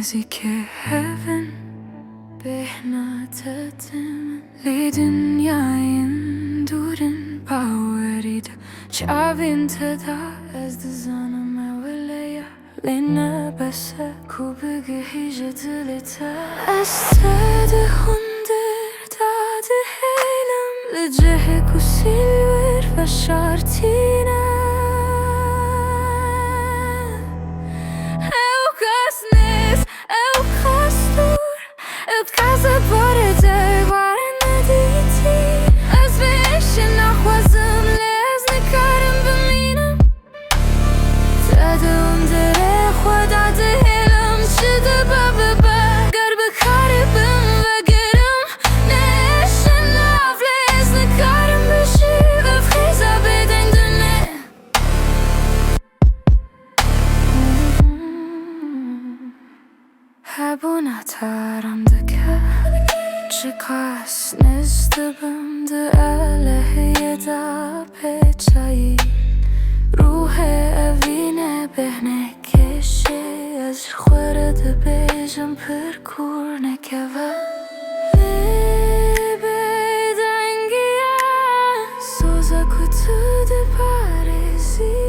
nêzîkê hevin bêhna tetimin li dinyayên durin Bawerî çavên teda ez dizanim ewle lêne ku bigihîje dilê te ez te dihundir dadihelim li cihê ku silver ve şartîne Buna taramdaka çıkas nezdibim de ewle da peçayı ruhe evine bêhna keşe ez xwere dibêjim pir kur nekeve bêdengiye soza ku tu diparêzî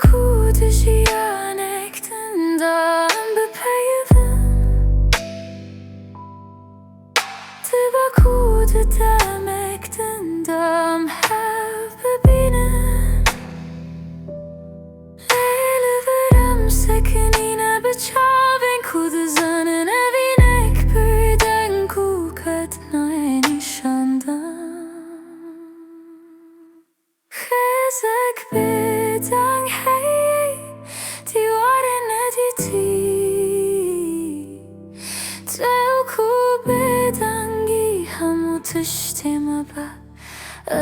Kurdish çavên ku dizanin evînek birden ku qetnayê nîşandan xêzek bêdeng heye dîwarên nedîtî tew ku bêdengî hemû tiştên me be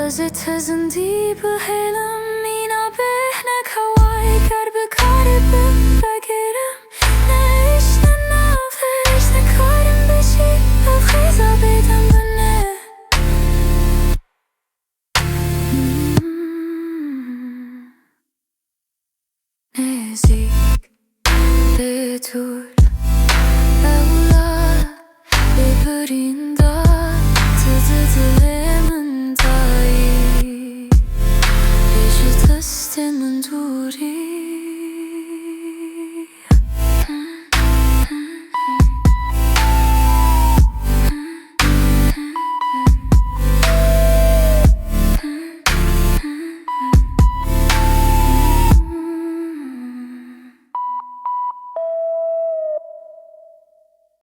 ez ê te zindî bihêlim mîna bêhna hewayê ger bikarê bim vegirim nêzîkê ewle bêhna